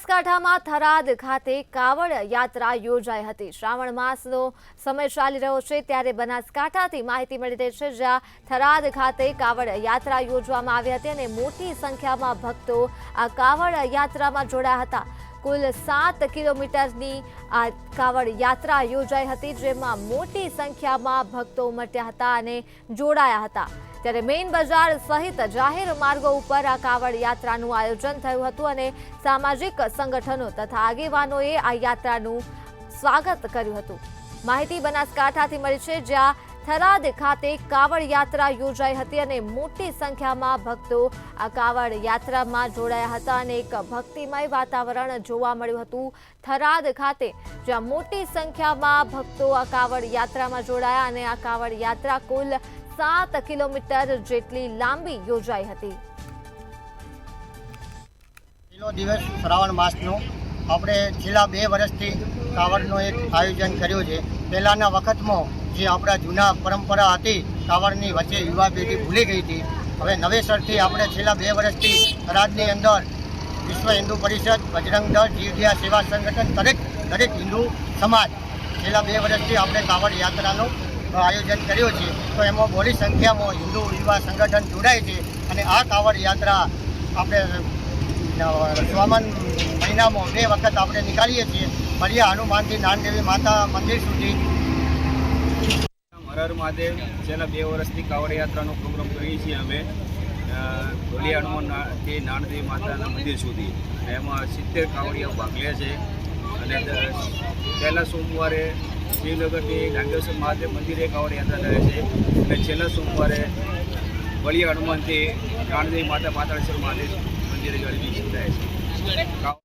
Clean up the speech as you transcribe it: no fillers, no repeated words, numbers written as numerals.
બનાસકાંઠામાં થરાદ ખાતે કાવડ યાત્રા યોજાઈ હતી। શ્રાવણ માસનો સમય ચાલી રહ્યો છે ત્યારે બનાસકાંઠાથી માહિતી મળી રહી છે જ્યાં થરાદ ખાતે કાવડ યાત્રા યોજવામાં આવી હતી અને મોટી સંખ્યામાં ભક્તો આ કાવડ યાત્રામાં જોડાયા હતા। કુલ 7 કિલોમીટરની આ કાવડ યાત્રા યોજાઈ હતી જેમાં મોટી સંખ્યામાં ભક્તો ઉમટ્યા હતા અને જોડાયા હતા। ત્યારે મેઇન બજાર સહિત જાહેર માર્ગો ઉપર આ કાવડ યાત્રાનું આયોજન થયું હતું અને સામાજિક સંગઠનો તથા આગેવાનોએ આ યાત્રાનું સ્વાગત કર્યું હતું। માહિતી બનાસકાંઠાથી મળી છે જ્યાં થરાદ ખાતે કાવડ યાત્રા યોજાઈ હતી અને મોટી સંખ્યામાં ભક્તો આ કાવડ યાત્રામાં જોડાયા હતા અને એક ભક્તિમય વાતાવરણ જોવા મળ્યું હતું થરાદ ખાતે જ્યાં મોટી સંખ્યામાં ભક્તો આ કાવડ યાત્રામાં જોડાયા અને આ કાવડ યાત્રા કુલ 7 કિલોમીટર જેટલી લાંબી યોજાઈ હતી। પહેલો દિવસ શ્રાવણ માસનો આપણે છેલ્લા 2 વર્ષથી કાવડનો એક આયોજન કર્યું છે। પહેલાંના વખતમાં જે આપણા જૂના પરંપરા હતી કાવડની વચ્ચે યુવા પેઢી ભૂલી ગઈ હતી। હવે નવેસરથી આપણે છેલ્લા 2 વર્ષથી થરાદની અંદર વિશ્વ હિન્દુ પરિષદ, બજરંગ દળ, જીવદયા સેવા સંગઠન દરેક હિન્દુ સમાજ છેલ્લા 2 વર્ષથી આપણે કાવડ યાત્રાનું આયોજન કર્યું છે। તો એમાં મોટી સંખ્યામાં હિન્દુ યુવા સંગઠન જોડાય છે અને આ કાવડ યાત્રા આપણે શ્રાવણ મહિનામાં 2 વખત આપણે નીકાળીએ છીએ। મરિયા હનુમાનથી નાનદેવી માતા મંદિર સુધી। હર હર મહાદેવ છેલ્લા 2 વર્ષથી કાવડ યાત્રાનો પ્રોગ્રામ કરીએ છીએ અમે ભોલિયા હનુમાનથી નાનદેવી માતાના મંદિર સુધી। એમાં 70 કાવડિયા ભાગ લે છે અને પહેલા સોમવારે શ્રીનગરથી નાગેશ્વર મહાદેવ મંદિરે કાવડ યાત્રા રહે છે અને છેલ્લા સોમવારે ભોલિયા હનુમાનથી નાનદેવી માતા પાતાળેશ્વર મહાદેવ મંદિરે જાય છે।